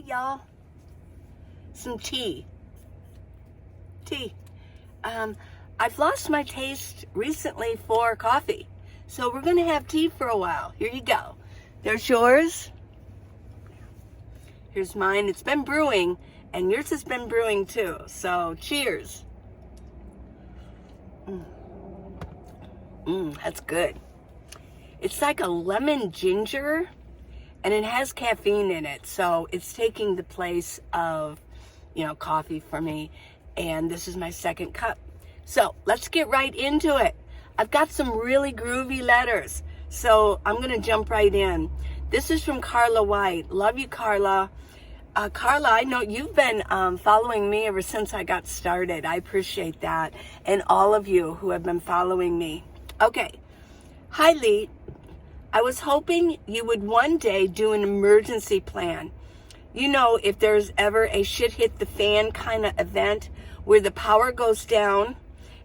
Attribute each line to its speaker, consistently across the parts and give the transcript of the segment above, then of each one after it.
Speaker 1: y'all. Some tea. I've lost my taste recently for coffee. So we're going to have tea for a while. Here you go. There's yours. Here's mine. It's been brewing, and yours has been brewing too. So cheers. That's good. It's like a lemon ginger, and it has caffeine in it. So it's taking the place of, coffee for me. And this is my second cup. So let's get right into it. I've got some really groovy letters. So I'm going to jump right in. This is from Carla White. Love you, Carla. Carla, I know you've been following me ever since I got started. I appreciate that. And all of you who have been following me. Okay. Hi, Lee. I was hoping you would one day do an emergency plan. If there's ever a shit hit the fan kind of event where the power goes down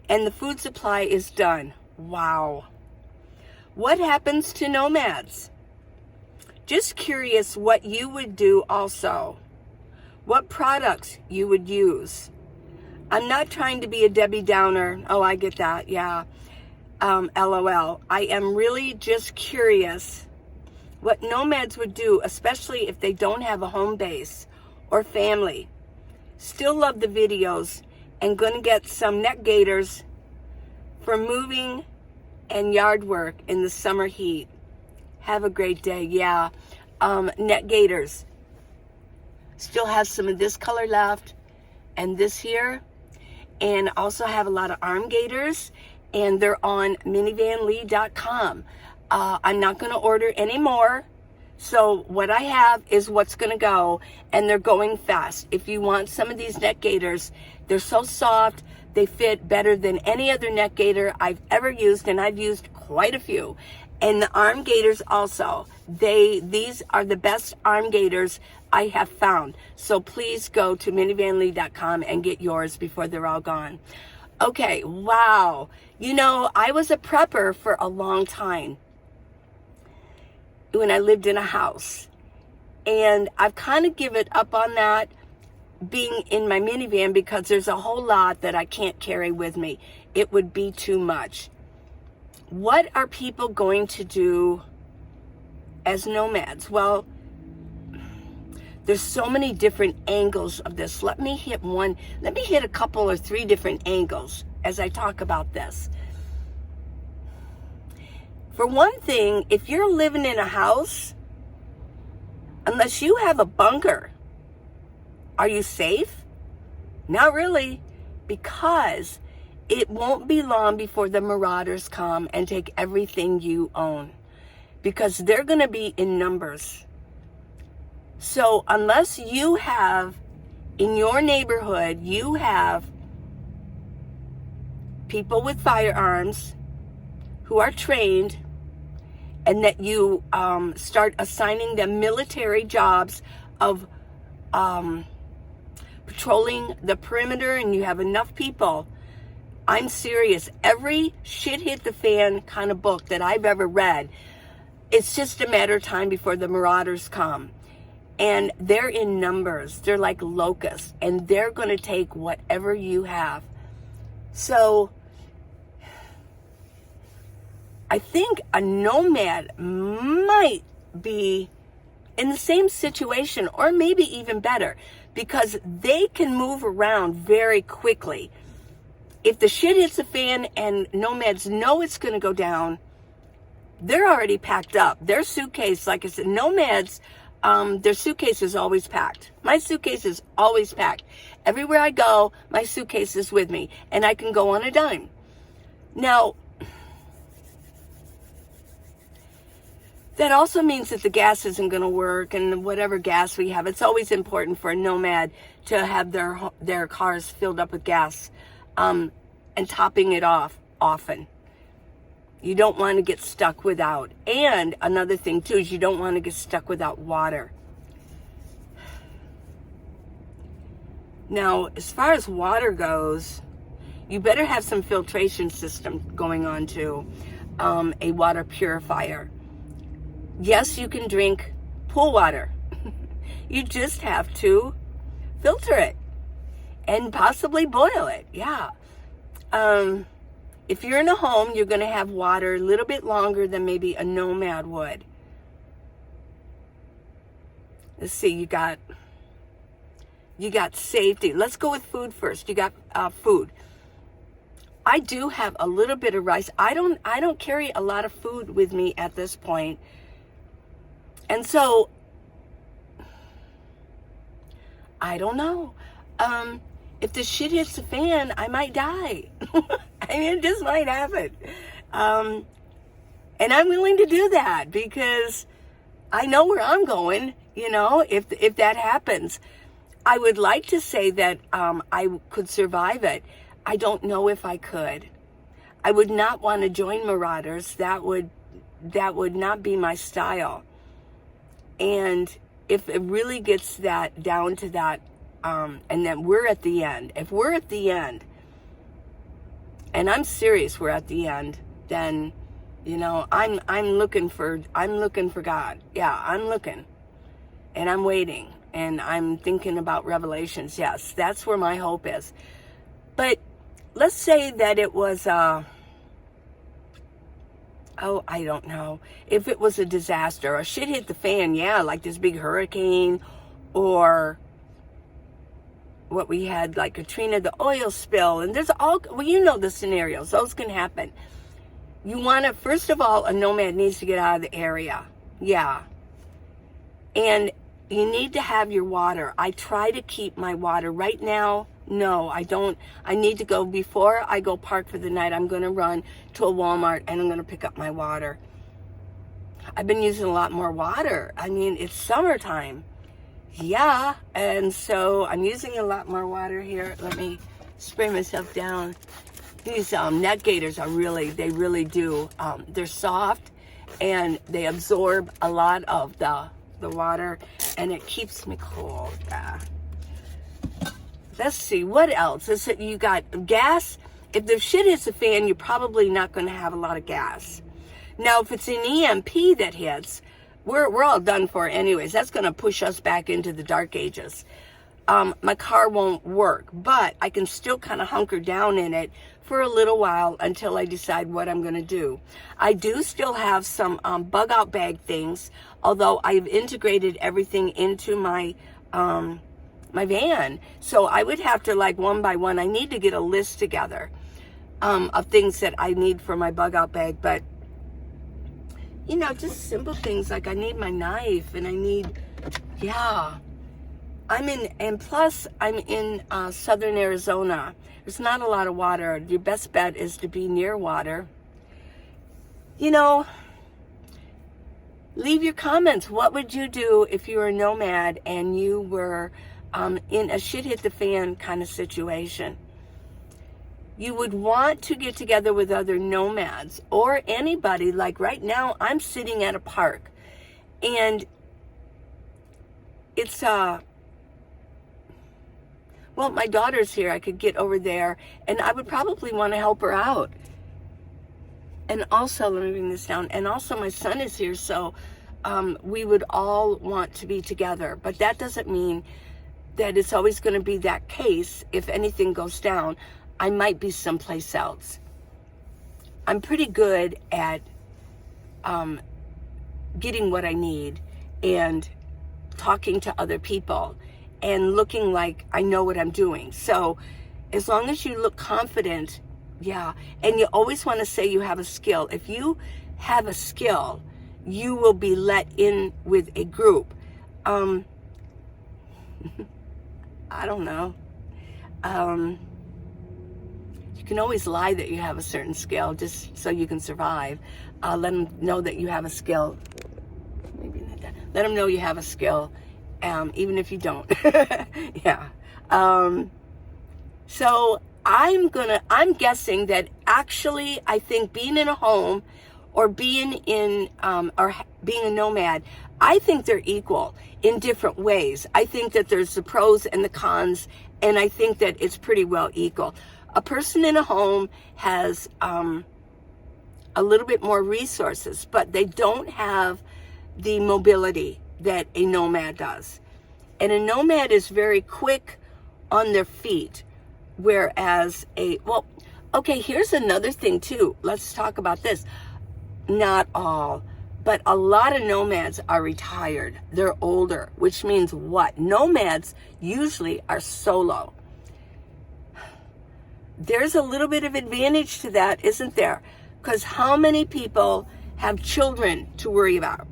Speaker 1: and the food supply is done. Wow. What happens to nomads? Just curious what you would do also. What products you would use. I'm not trying to be a Debbie Downer. Oh, I get that. Yeah. LOL. I am really just curious what nomads would do, especially if they don't have a home base or family. Still love the videos and gonna get some neck gaiters for moving and yard work in the summer heat. Have a great day. Yeah. Neck gaiters. Still have some of this color left and this here. And also have a lot of arm gaiters, and they're on minivanlee.com. I'm not going to order any more. So what I have is what's going to go, and they're going fast. If you want some of these neck gaiters, they're so soft. They fit better than any other neck gaiter I've ever used, and I've used quite a few. And the arm gaiters also. These are the best arm gaiters I have found. So please go to minivanlee.com and get yours before they're all gone. Okay, wow. I was a prepper for a long time when I lived in a house. And I've kind of given up on that being in my minivan because there's a whole lot that I can't carry with me. It would be too much. What are people going to do as nomads? Well, there's so many different angles of this. Let me hit a couple or three different angles as I talk about this. For one thing, if you're living in a house, unless you have a bunker, are you safe? Not really, because it won't be long before the marauders come and take everything you own, because they're going to be in numbers. So unless you have, in your neighborhood, you have people with firearms who are trained, and that you start assigning them military jobs of patrolling the perimeter, and you have enough people, I'm serious. Every shit hit the fan kind of book that I've ever read, it's just a matter of time before the marauders come. And they're in numbers. They're like locusts, and they're going to take whatever you have. So I think a nomad might be in the same situation, or maybe even better, because they can move around very quickly. If the shit hits the fan and nomads know it's going to go down, they're already packed up. Their suitcase, like I said, nomads, their suitcase is always packed. My suitcase is always packed. Everywhere I go, my suitcase is with me, and I can go on a dime. Now, that also means that the gas isn't going to work, and whatever gas we have, it's always important for a nomad to have their cars filled up with gas, and topping it off often. You don't want to get stuck without. And another thing too is you don't want to get stuck without water. Now, as far as water goes, you better have some filtration system going on too, a water purifier. Yes, you can drink pool water. You just have to filter it and possibly boil it. Yeah. If you're in a home, you're going to have water a little bit longer than maybe a Nomad would. Let's see, you got safety. Let's go with food first. You got food. I do have a little bit of rice. I don't carry a lot of food with me at this point. And so I don't know. If the shit hits the fan, I might die. I mean, it just might happen. And I'm willing to do that because I know where I'm going, you know, if that happens. I would like to say that I could survive it. I don't know if I could. I would not want to join marauders. That would not be my style. And if it really gets that down to that, and then we're at the end. If we're at the end, and I'm serious, we're at the end, then, you know, I'm looking for God. Yeah, I'm looking, and I'm waiting, and I'm thinking about Revelations. Yes, that's where my hope is. But let's say that it was, I don't know. If it was a disaster, or shit hit the fan, yeah, like this big hurricane, or what we had, like Katrina, the oil spill, and there's all, well, you know the scenarios. Those can happen. You want to, first of all, a Nomad needs to get out of the area. Yeah. And you need to have your water. I try to keep my water. Right now, no, I don't. I need to go, before I go park for the night, I'm going to run to a Walmart and I'm going to pick up my water. I've been using a lot more water. I mean, it's summertime. Yeah, and so I'm using a lot more water here. Let me spray myself down. These net gaiters are they really do. They're soft and they absorb a lot of the water, and it keeps me cool. Yeah. Let's see, what else? Is it, you got gas? If the shit hits the fan, you're probably not going to have a lot of gas. Now, if it's an EMP that hits, we're all done for anyways. That's going to push us back into the dark ages. My car won't work, but I can still kind of hunker down in it for a little while until I decide what I'm going to do. I do still have some bug out bag things, although I've integrated everything into my my van. So I would have to, like, one by one, I need to get a list together of things that I need for my bug out bag. But you know, just simple things like I need my knife, and I need, yeah. And plus I'm in southern Arizona. There's not a lot of water. Your best bet is to be near water. You know, leave your comments. What would you do if you were a Nomad and you were in a shit hit the fan kind of situation? You would want to get together with other Nomads or anybody. Like right now, I'm sitting at a park, and it's well, my daughter's here. I could get over there, and I would probably want to help her out. And also, let me bring this down. And also, my son is here, so we would all want to be together. But that doesn't mean that it's always going to be that case. If anything goes down, I might be someplace else. I'm pretty good at getting what I need and talking to other people and looking like I know what I'm doing. So as long as you look confident, yeah. And you always want to say you have a skill. If you have a skill, you will be let in with a group. I don't know. You can always lie that you have a certain skill just so you can survive. Let them know that you have a skill. Maybe not that. Let them know you have a skill, even if you don't. Yeah. So I'm guessing that actually, I think being in a home or being in, or being a Nomad, I think they're equal in different ways. I think that there's the pros and the cons, and I think that it's pretty well equal. A person in a home has a little bit more resources, but they don't have the mobility that a Nomad does. And a nomad is very quick on their feet, whereas okay, here's another thing too. Let's talk about this. Not all, but a lot of nomads are retired. They're older, which means what? Nomads usually are solo. There's a little bit of advantage to that, isn't there? Because how many people have children to worry about?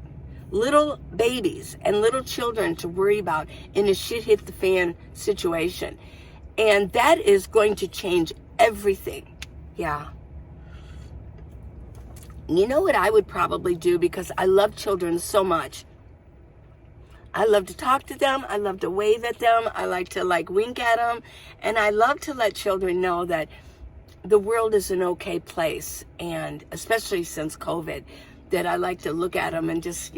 Speaker 1: Little babies and little children to worry about in a shit hit the fan situation. And that is going to change everything. Yeah. You know what I would probably do, because I love children so much. I love to talk to them. I love to wave at them. I like to wink at them. And I love to let children know that the world is an okay place. And especially since COVID, that I like to look at them and just,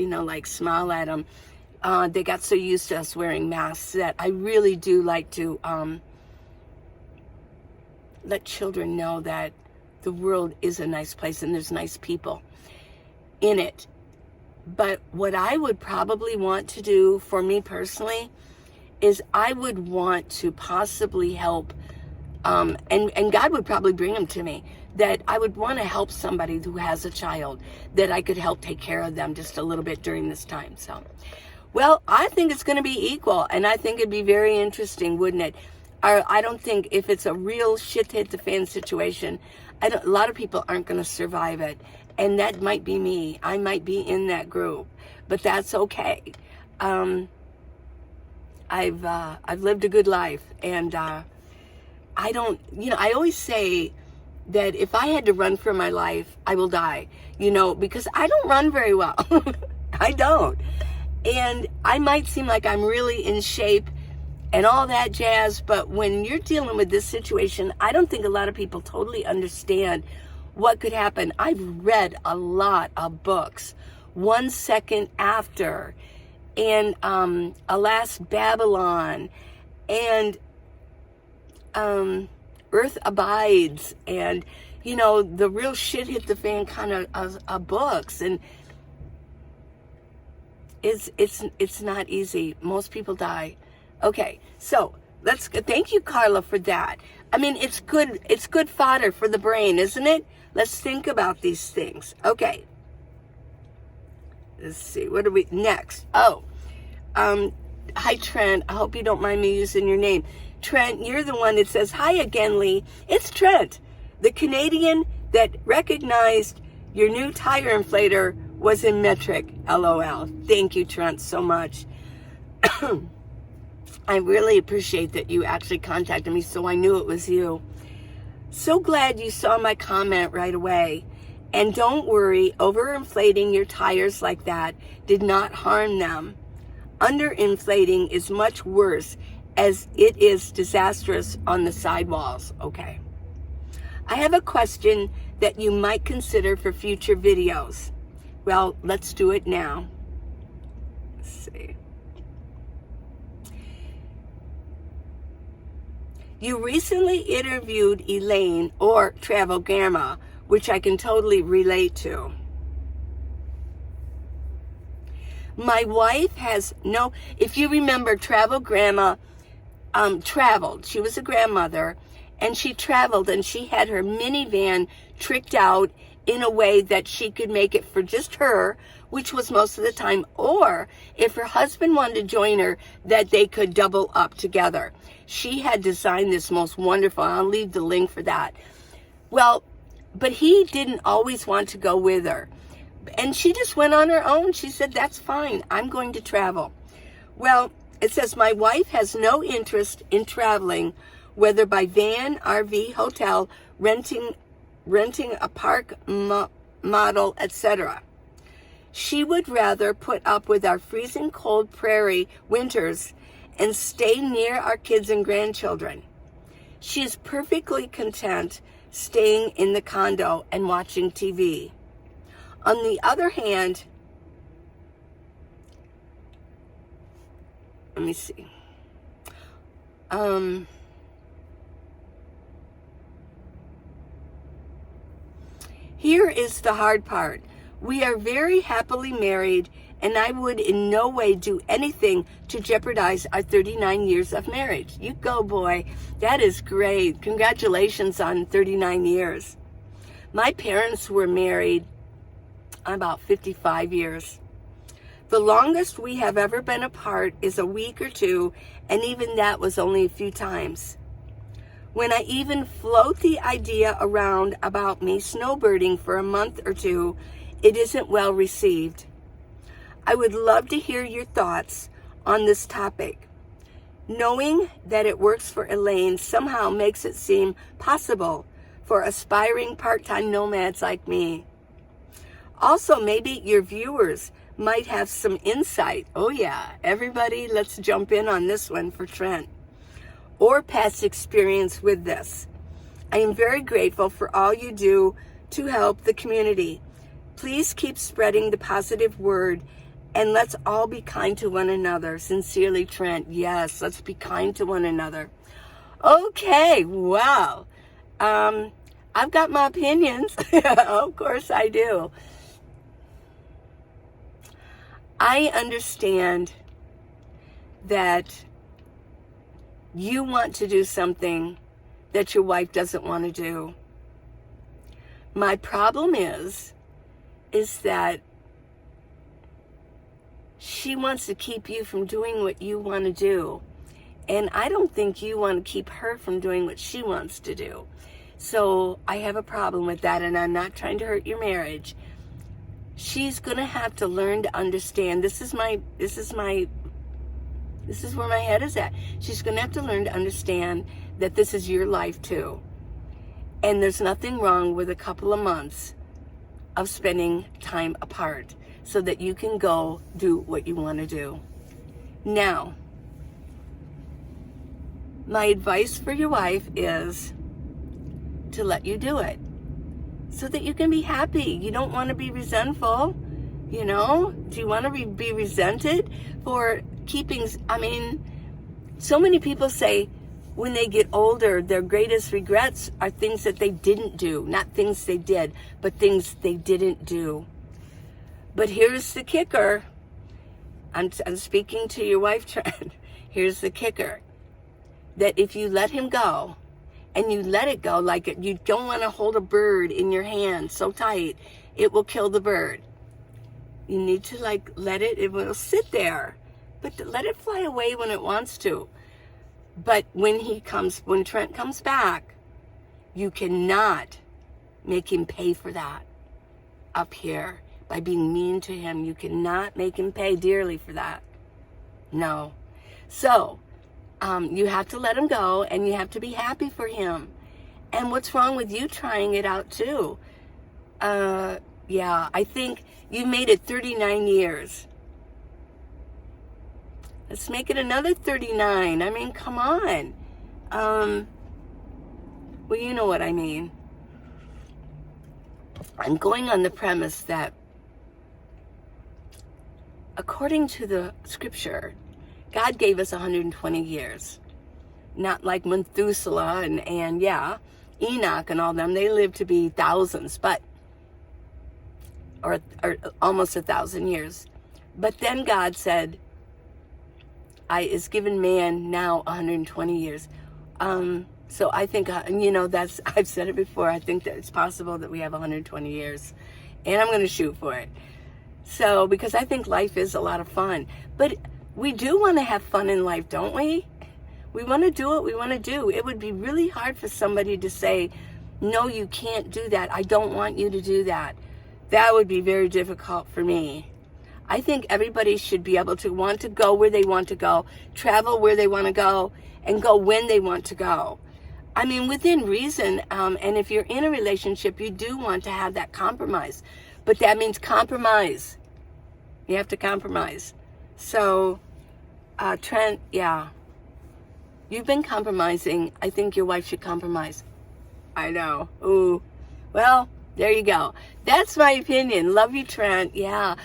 Speaker 1: smile at them. They got so used to us wearing masks that I really do like to let children know that the world is a nice place and there's nice people in it. But what I would probably want to do for me personally is I would want to possibly help, and God would probably bring them to me, that I would want to help somebody who has a child, that I could help take care of them just a little bit during this time. So, well, I think it's going to be equal, and I think it'd be very interesting, wouldn't it? I don't think if it's a real shit hit the fan situation, a lot of people aren't going to survive it. And that might be me. I might be in that group, but that's okay. I've lived a good life, and I always say that if I had to run for my life, I will die, because I don't run very well. I don't. And I might seem like I'm really in shape and all that jazz, but when you're dealing with this situation, I don't think a lot of people totally understand what could happen. I've read a lot of books. 1 Second After, and Alas Babylon, and Earth Abides, and the real shit hit the fan kind of books. And it's not easy. Most people die. Okay, so thank you, Carla, for that. I mean, it's good fodder for the brain, isn't it? Let's think about these things. Okay. Let's see, what are we next? Oh, hi, Trent. I hope you don't mind me using your name. Trent, you're the one that says, hi again, Lee. It's Trent, the Canadian that recognized your new tire inflator was in metric. LOL. Thank you, Trent, so much. I really appreciate that you actually contacted me, so I knew it was you. So glad you saw my comment right away. And don't worry, overinflating your tires like that did not harm them. Underinflating is much worse, as it is disastrous on the sidewalls. Okay. I have a question that you might consider for future videos. Well, let's do it now. Let's see. You recently interviewed Elaine, or Travel Grandma, which I can totally relate to. My wife has if you remember, Travel Grandma traveled. She was a grandmother, and she traveled, and she had her minivan tricked out in a way that she could make it for just her, which was most of the time, or if her husband wanted to join her, that they could double up together. She had designed this most wonderful, I'll leave the link for that. Well, but he didn't always want to go with her. And she just went on her own. She said, that's fine, I'm going to travel. Well, it says, my wife has no interest in traveling, whether by van, RV, hotel, renting a park model, etc. She would rather put up with our freezing cold prairie winters and stay near our kids and grandchildren. She is perfectly content staying in the condo and watching TV. On the other hand, let me see. Here is the hard part. We are very happily married and I would in no way do anything to jeopardize our 39 years of marriage. You go, boy. That is great. Congratulations on 39 years. My parents were married about 55 years. The longest we have ever been apart is a week or two, and even that was only a few times. When I even float the idea around about me snowbirding for a month or two, it isn't well received. I would love to hear your thoughts on this topic. Knowing that it works for Elaine somehow makes it seem possible for aspiring part-time nomads like me. Also, maybe your viewers might have some insight. Oh yeah, everybody, let's jump in on this one for Trent. Or past experience with this. I am very grateful for all you do to help the community. Please keep spreading the positive word, and let's all be kind to one another. Sincerely, Trent. Yes, let's be kind to one another. Okay, wow. I've got my opinions. Of course I do. I understand that you want to do something that your wife doesn't want to do. My problem is that she wants to keep you from doing what you want to do. And I don't think you want to keep her from doing what she wants to do. So I have a problem with that, and I'm not trying to hurt your marriage. She's going to have to learn to understand. This is where my head is at. She's going to have to learn to understand that this is your life too. And there's nothing wrong with a couple of months of spending time apart so that you can go do what you want to do. Now, my advice for your wife is to let you do it so that you can be happy. You don't want to be resentful, you know? Do you want to be resented for keeping, so many people say when they get older, their greatest regrets are things that they didn't do. Not things they did, but things they didn't do. But here's the kicker. I'm speaking to your wife, Trent. Here's the kicker. That if you let him go, and you let it go like it, you don't want to hold a bird in your hand so tight, it will kill the bird. You need to let it will sit there. But let it fly away when it wants to. But when Trent comes back, you cannot make him pay for that up here by being mean to him. You cannot make him pay dearly for that. No. So, you have to let him go, and you have to be happy for him. And what's wrong with you trying it out too? Yeah, I think you made it 39 years. Let's make it another 39. Come on. Well, you know what I mean. I'm going on the premise that according to the scripture, God gave us 120 years. Not like Methuselah and Enoch and all them. They lived to be thousands, or almost 1,000 years. But then God said, is given man now 120 years. So I think, I've said it before, I think that it's possible that we have 120 years. And I'm going to shoot for it. So, because I think life is a lot of fun. But we do want to have fun in life, don't we? We want to do what we want to do. It would be really hard for somebody to say, no, you can't do that. I don't want you to do that. That would be very difficult for me. I think everybody should be able to want to go where they want to go, travel where they want to go, and go when they want to go. Within reason, and if you're in a relationship, you do want to have that compromise. But that means compromise. You have to compromise. So, Trent, yeah. You've been compromising. I think your wife should compromise. I know. Ooh. Well, there you go. That's my opinion. Love you, Trent. Yeah.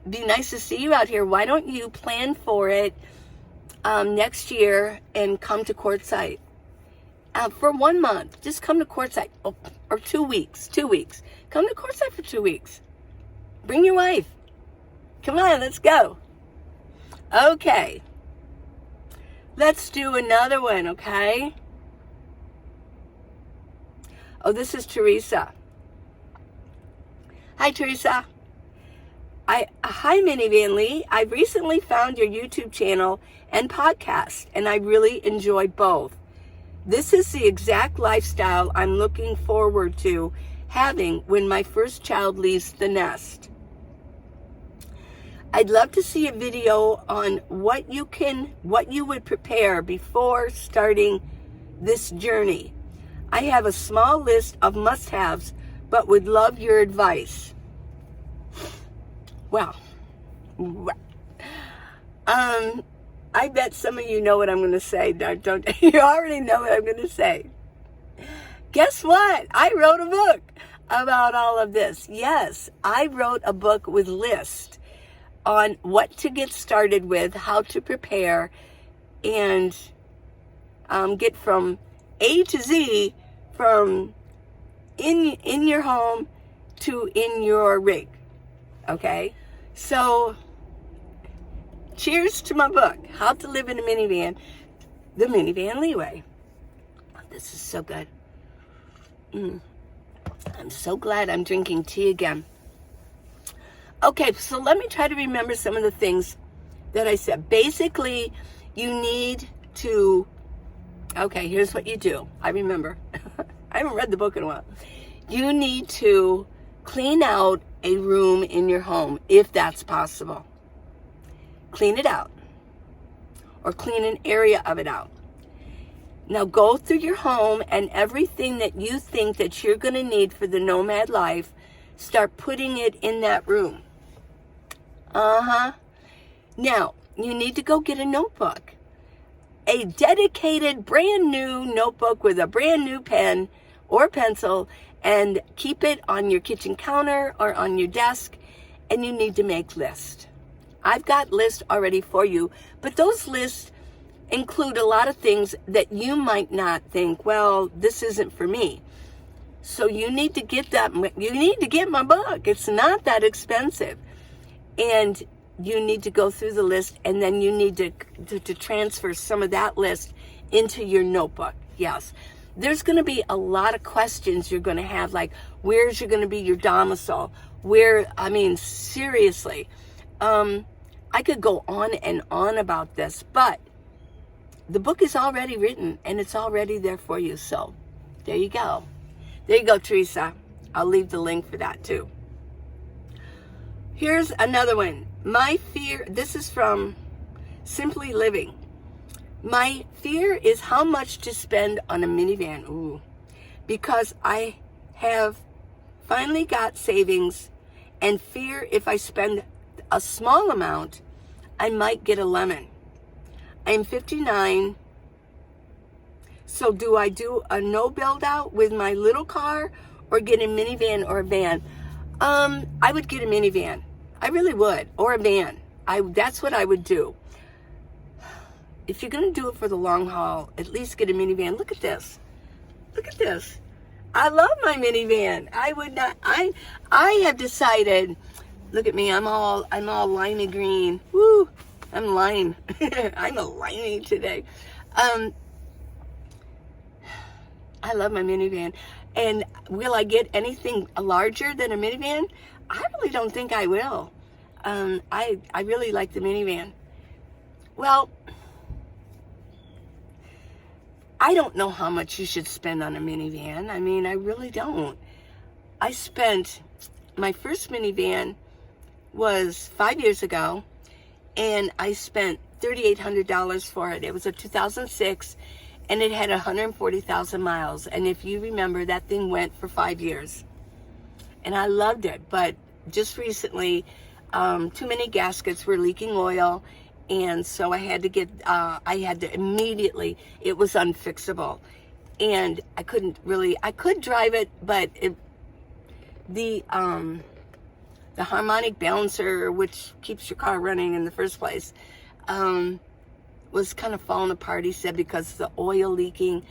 Speaker 1: Be nice to see you out here. Why don't you plan for it next year and come to Quartzsite for 1 month? Just come to Quartzsite. Or 2 weeks. 2 weeks. Come to Quartzsite for 2 weeks. Bring your wife. Come on, let's go. Okay. Let's do another one, okay? Oh, this is Teresa. Hi, Teresa. Hi, Minivan Lee. I've recently found your YouTube channel and podcast, and I really enjoy both. This is the exact lifestyle I'm looking forward to having when my first child leaves the nest. I'd love to see a video on what you would prepare before starting this journey. I have a small list of must-haves, but would love your advice. Well, I bet some of you know what I'm going to say. Don't you already know what I'm going to say? Guess what? I wrote a book about all of this. Yes, I wrote a book with lists on what to get started with, how to prepare, and get from A to Z, from in your home to in your rig. Okay? So, cheers to my book, How to Live in a Minivan, the Minivan Leeway. Oh, this is so good. I'm so glad I'm drinking tea again. Okay, so let me try to remember some of the things that I said. Basically, you need to, okay, here's what you do. I remember. I haven't read the book in a while. You need to clean out a room in your home, if that's possible. Clean it out. Or clean an area of it out. Now go through your home and everything that you think that you're going to need for the nomad life, start putting it in that room. Now, you need to go get a notebook. A dedicated brand new notebook with a brand new pen or pencil, and keep it on your kitchen counter or on your desk, and you need to make lists. I've got lists already for you, but those lists include a lot of things that you might not think, well, this isn't for me. So you need to get that. You need to get my book. It's not that expensive. And you need to go through the list, and then you need to transfer some of that list into your notebook. Yes. There's going to be a lot of questions you're going to have, like, where's going to be your domicile? Seriously. I could go on and on about this, but the book is already written, and it's already there for you. So there you go. There you go, Teresa. I'll leave the link for that too. Here's another one. My fear, this is from Simply Living. My fear is how much to spend on a minivan. Ooh. Because I have finally got savings, and fear if I spend a small amount, I might get a lemon. I'm 59. So do I do a no build out with my little car or get a minivan or a van? I would get a minivan. I really would. Or a van. That's what I would do. If you're going to do it for the long haul, at least get a minivan. Look at this. Look at this. I love my minivan. I would not. I have decided. Look at me. I'm all limey green. Woo. I'm lime. I'm a limey today. I love my minivan. And will I get anything larger than a minivan? I really don't think I will. I really like the minivan. Well, I don't know how much you should spend on a minivan. I really don't. My first minivan was 5 years ago, and I spent $3,800 for it. It was a 2006, and it had 140,000 miles. And if you remember, that thing went for 5 years. And I loved it, but just recently, too many gaskets were leaking oil, and so I had to immediately, it was unfixable. And I could drive it, but the harmonic balancer, which keeps your car running in the first place, was kind of falling apart, he said, because of the oil leaking,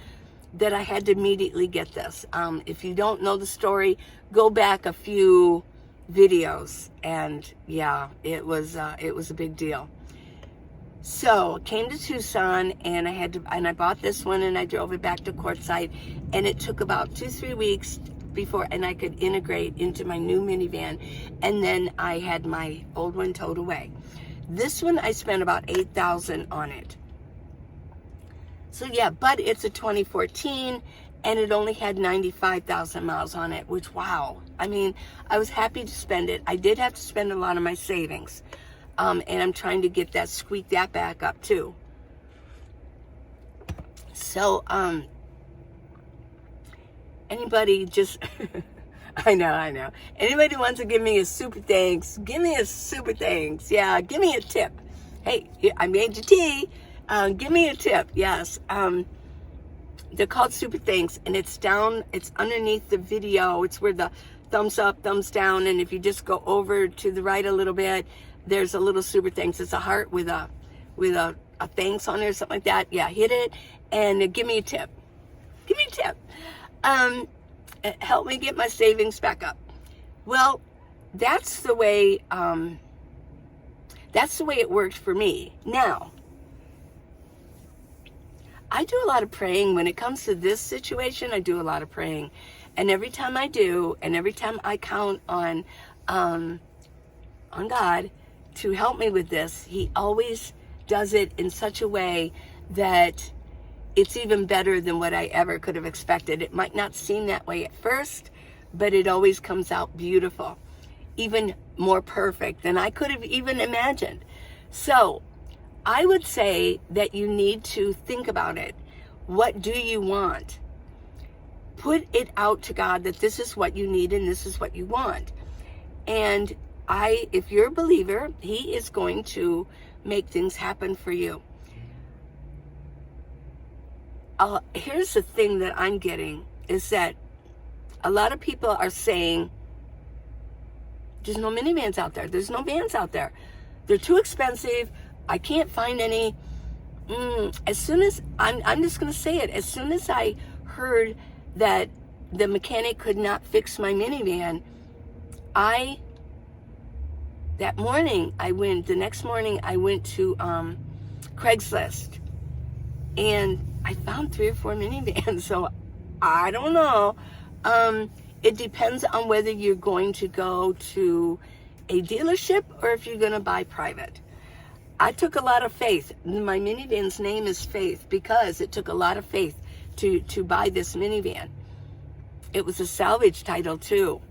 Speaker 1: that I had to immediately get this. If you don't know the story, go back a few videos, and yeah, it was a big deal. So came to Tucson, and I bought this one, and I drove it back to Quartzsite, and it took about 2-3 weeks before, and I could integrate into my new minivan, and then I had my old one towed away. This one I spent about $8,000 on it. So yeah, but it's a 2014, and it only had 95,000 miles on it, which, wow. I mean, I was happy to spend it. I did have to spend a lot of my savings. And I'm trying to squeak that back up too. So, anybody just, I know. Anybody wants to give me a super thanks, give me a super thanks. Yeah, give me a tip. Hey, I made you tea. Give me a tip. Yes. They're called super thanks, and it's underneath the video. It's where the thumbs up, thumbs down, and if you just go over to the right a little bit, there's a little super thanks. It's a heart with a thanks on it or something like that. Yeah, hit it and give me a tip. Give me a tip. Help me get my savings back up. Well, that's the way it worked for me. Now, I do a lot of praying when it comes to this situation. I do a lot of praying, and every time I do, and every time I count on God to help me with this, He always does it in such a way that it's even better than what I ever could have expected. It might not seem that way at first, but it always comes out beautiful, even more perfect than I could have even imagined. So I would say that you need to think about it. What do you want? Put it out to God that this is what you need and this is what you want. And if you're a believer, He is going to make things happen for you. Here's the thing that I'm getting, is that a lot of people are saying, there's no minivans out there. There's no vans out there. They're too expensive. I can't find any. As soon as, I'm just going to say it, as soon as I heard that the mechanic could not fix my minivan, the next morning I went to Craigslist, and I found 3 or 4 minivans. So I don't know. It depends on whether you're going to go to a dealership or if you're going to buy private. I took a lot of faith. My minivan's name is Faith because it took a lot of faith to buy this minivan. It was a salvage title too.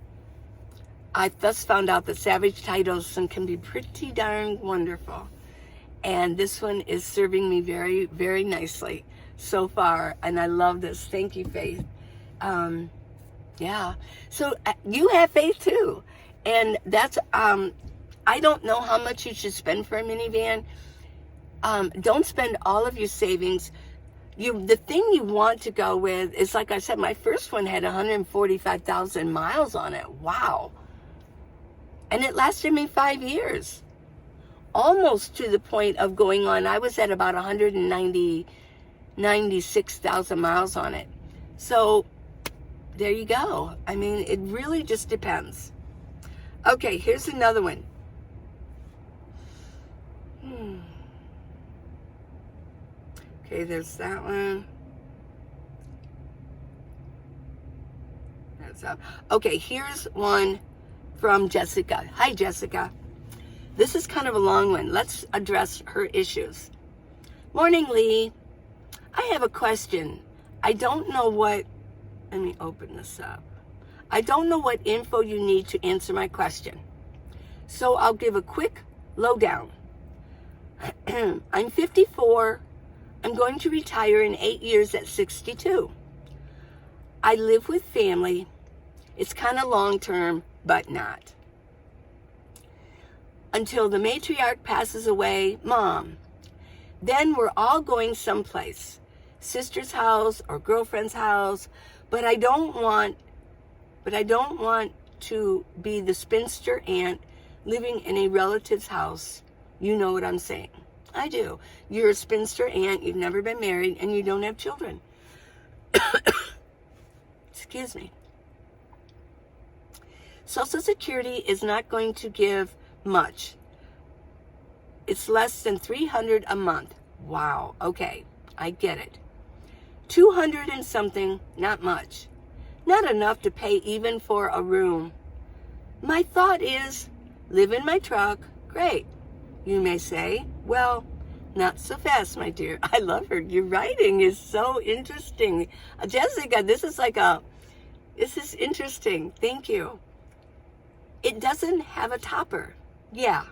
Speaker 1: I thus found out that salvage titles can be pretty darn wonderful. And this one is serving me very, very nicely so far. And I love this. Thank you, Faith. Yeah. So you have faith too. And that's, I don't know how much you should spend for a minivan. Don't spend all of your savings. The thing you want to go with is, like I said, my first one had 145,000 miles on it. Wow. And it lasted me 5 years. Almost to the point of going on, I was at about 96,000 miles on it. So there you go. I mean, it really just depends. Okay, here's another one. Okay, there's that one. That's up. Okay, here's one from Jessica. Hi, Jessica. This is kind of a long one. Let's address her issues. Morning, Lee. I have a question. I don't know what, let me open this up. I don't know what info you need to answer my question. So I'll give a quick lowdown. I'm 54. I'm going to retire in 8 years at 62. I live with family. It's kind of long-term, but not. Until the matriarch passes away, Mom. Then we're all going someplace. Sister's house or girlfriend's house. But I don't want to be the spinster aunt living in a relative's house. You know what I'm saying. I do. You're a spinster aunt, you've never been married, and you don't have children. Excuse me. Social Security is not going to give much. It's less than $300 a month. Wow, okay, I get it. 200 and something, not much. Not enough to pay even for a room. My thought is, live in my truck, great. You may say, well, not so fast, my dear. I love her. Your writing is so interesting. Jessica, this is interesting. Thank you. It doesn't have a topper. Yeah.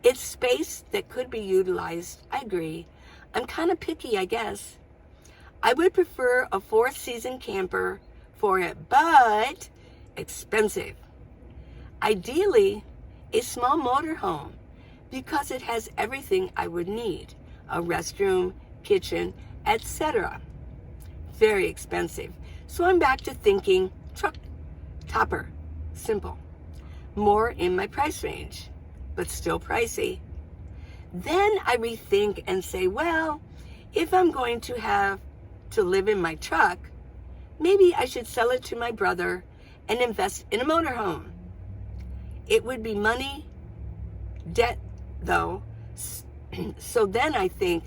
Speaker 1: It's space that could be utilized. I agree. I'm kind of picky, I guess. I would prefer a 4-season camper for it, but expensive. Ideally, a small motorhome because it has everything I would need. A restroom, kitchen, etc. Very expensive. So I'm back to thinking truck, topper, simple. More in my price range, but still pricey. Then I rethink and say, well, if I'm going to have to live in my truck, maybe I should sell it to my brother and invest in a motorhome. It would be money, debt though. So then I think,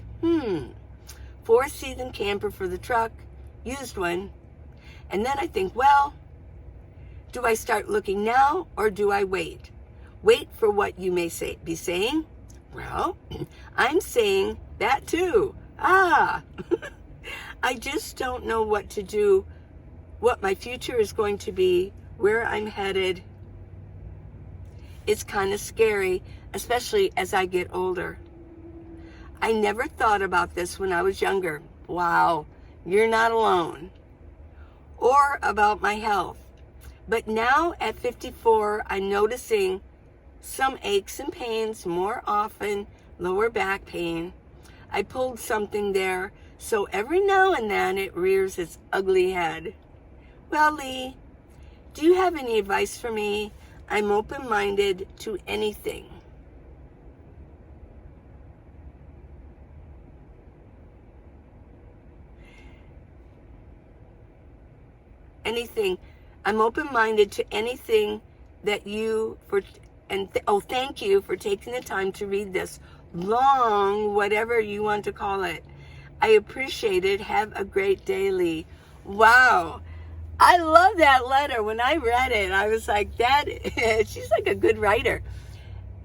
Speaker 1: 4-season camper for the truck, used one. And then I think, well, do I start looking now or do I wait? Wait for what you may be saying? Well, I'm saying that too. I just don't know what to do, what my future is going to be, where I'm headed. It's kind of scary, especially as I get older. I never thought about this when I was younger. Wow, you're not alone. Or about my health. But now at 54, I'm noticing some aches and pains more often, lower back pain. I pulled something there, so every now and then it rears its ugly head. Well, Lee, do you have any advice for me? I'm open-minded to anything. Anything. I'm open-minded to anything that thank you for taking the time to read this long, whatever you want to call it. I appreciate it. Have a great day, Lee. Wow. I love that letter. When I read it, I was like, she's like a good writer.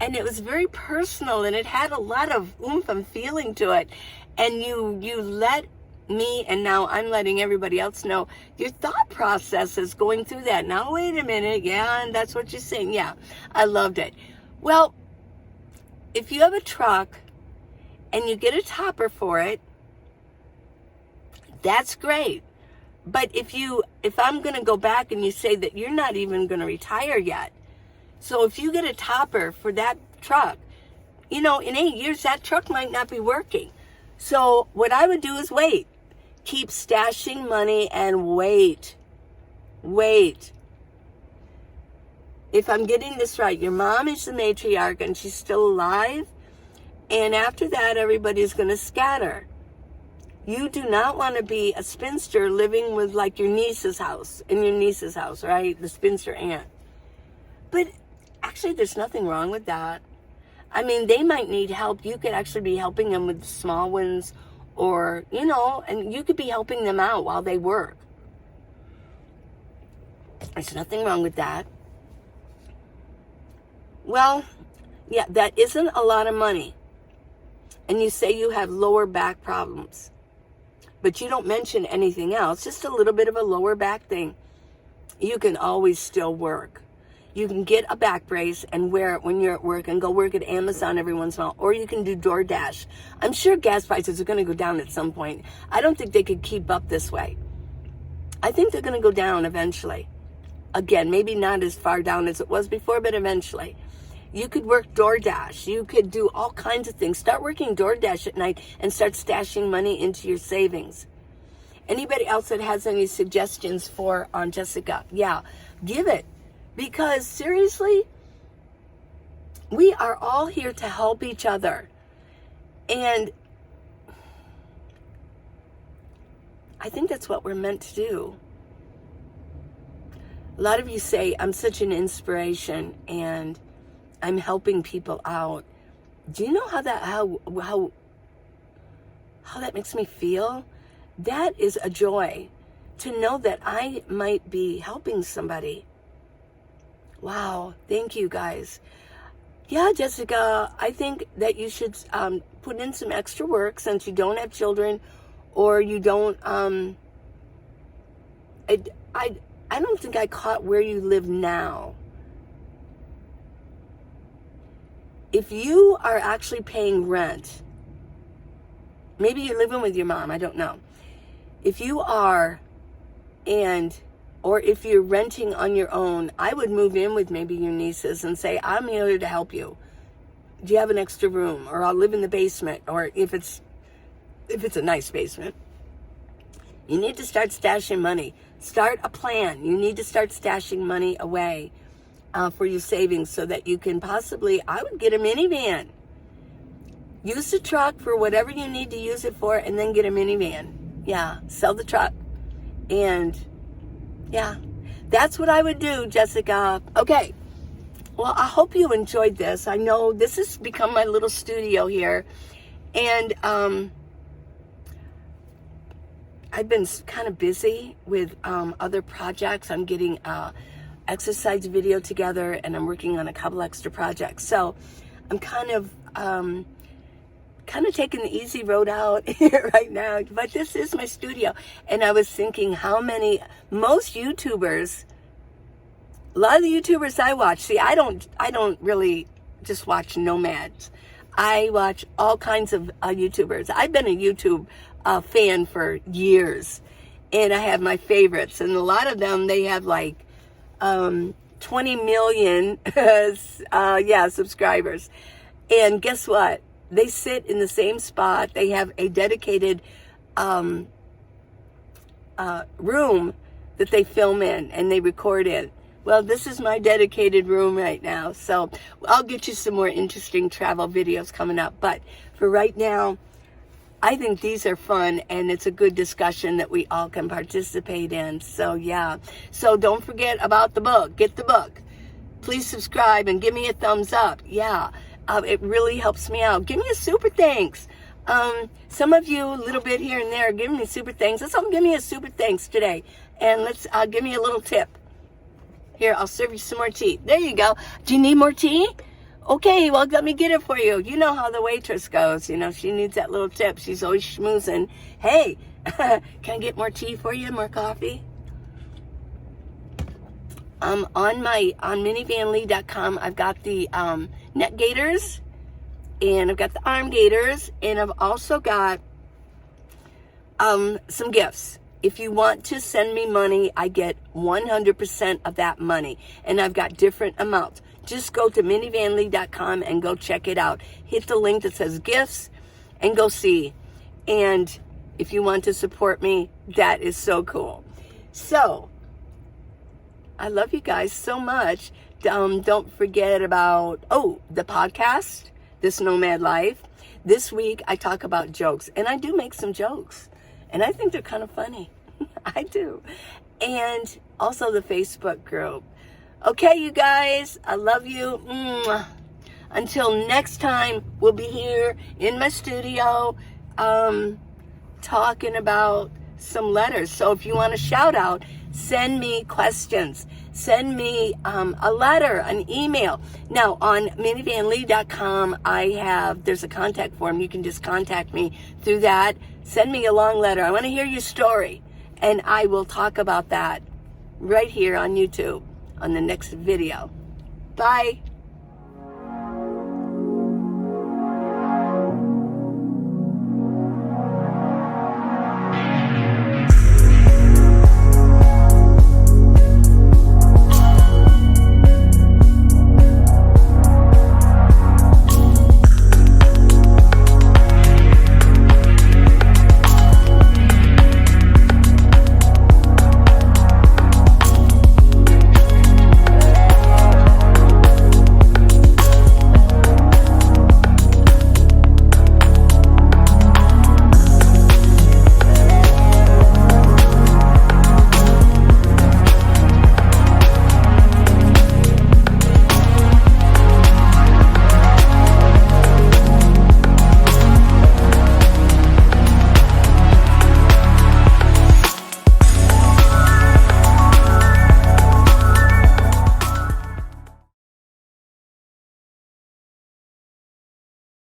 Speaker 1: And it was very personal, and it had a lot of oomph and feeling to it. And you let me, and now I'm letting everybody else know your thought process is going through that. Now, wait a minute. Yeah, and that's what you're saying. Yeah, I loved it. Well, if you have a truck and you get a topper for it, that's great. But if I'm going to go back and you say that you're not even going to retire yet, so if you get a topper for that truck, in 8 years, that truck might not be working. So what I would do is wait. Keep stashing money and wait. Wait. If I'm getting this right, your mom is the matriarch and she's still alive. And after that, everybody's going to scatter. You do not want to be a spinster living with like your niece's house, in your niece's house, right? The spinster aunt. But actually, there's nothing wrong with that. I mean, they might need help. You could actually be helping them with the small ones, or, and you could be helping them out while they work. There's nothing wrong with that. Well, yeah, that isn't a lot of money. And you say you have lower back problems. But you don't mention anything else, just a little bit of a lower back thing. You can always still work. You can get a back brace and wear it when you're at work and go work at Amazon every once in a while. Or you can do DoorDash. I'm sure gas prices are going to go down at some point. I don't think they could keep up this way. I think they're going to go down eventually. Again, maybe not as far down as it was before, but eventually. You could work DoorDash. You could do all kinds of things. Start working DoorDash at night and start stashing money into your savings. Anybody else that has any suggestions for Aunt Jessica? Yeah, give it. Because seriously, we are all here to help each other. And I think that's what we're meant to do. A lot of you say, I'm such an inspiration and I'm helping people out. Do you know how that makes me feel? That is a joy to know that I might be helping somebody. Wow, thank you guys. Yeah, Jessica, I think that you should put in some extra work since you don't have children, or you don't, I don't think I caught where you live now. If you are actually paying rent, maybe you're living with your mom, I don't know. If you are, or if you're renting on your own, I would move in with maybe your nieces and say, I'm here to help you. Do you have an extra room? Or I'll live in the basement. Or if it's a nice basement. You need to start stashing money. Start a plan. You need to start stashing money away for your savings so that you can possibly, I would get a minivan. Use the truck for whatever you need to use it for, and then get a minivan. Yeah, sell the truck. And yeah, that's what I would do, Jessica. Okay, well, I hope you enjoyed this. I know this has become my little studio here. And I've been kind of busy with other projects. I'm getting exercise video together, and I'm working on a couple extra projects. So I'm kind of taking the easy road out here right now, but this is my studio. And I was thinking most YouTubers, a lot of the YouTubers I watch, see, I don't really just watch Nomads. I watch all kinds of YouTubers. I've been a YouTube fan for years, and I have my favorites, and a lot of them, they have like 20 million subscribers. And guess what? They sit in the same spot. They have a dedicated room that they film in and they record in. Well, this is my dedicated room right now. So I'll get you some more interesting travel videos coming up. But for right now, I think these are fun, and it's a good discussion that we all can participate in. So yeah. So don't forget about the book. Get the book. Please subscribe and give me a thumbs up. Yeah. It really helps me out. Give me a super thanks. Some of you, a little bit here and there, give me super thanks. Let's all give me a super thanks today. And let's give me a little tip. Here, I'll serve you some more tea. There you go. Do you need more tea? Okay, well, let me get it for you. You know how the waitress goes. You know, she needs that little tip. She's always schmoozing. Hey, can I get more tea for you? More coffee? On minivanlee.com, I've got the neck gaiters, and I've got the arm gaiters, and I've also got some gifts. If you want to send me money, I get 100% of that money, and I've got different amounts. Just go to minivanlee.com and go check it out. Hit the link that says gifts and go see. And if you want to support me, that is so cool. So I love you guys so much. Don't forget about, the podcast, This Nomad Life. This week, I talk about jokes, and I do make some jokes, and I think they're kind of funny. I do. And also the Facebook group. Okay, you guys, I love you. Mwah. Until next time, we'll be here in my studio talking about some letters. So if you want a shout out, send me questions. Send me a letter, an email. Now, on minivanlee.com, there's a contact form. You can just contact me through that. Send me a long letter. I want to hear your story. And I will talk about that right here on YouTube on the next video. Bye.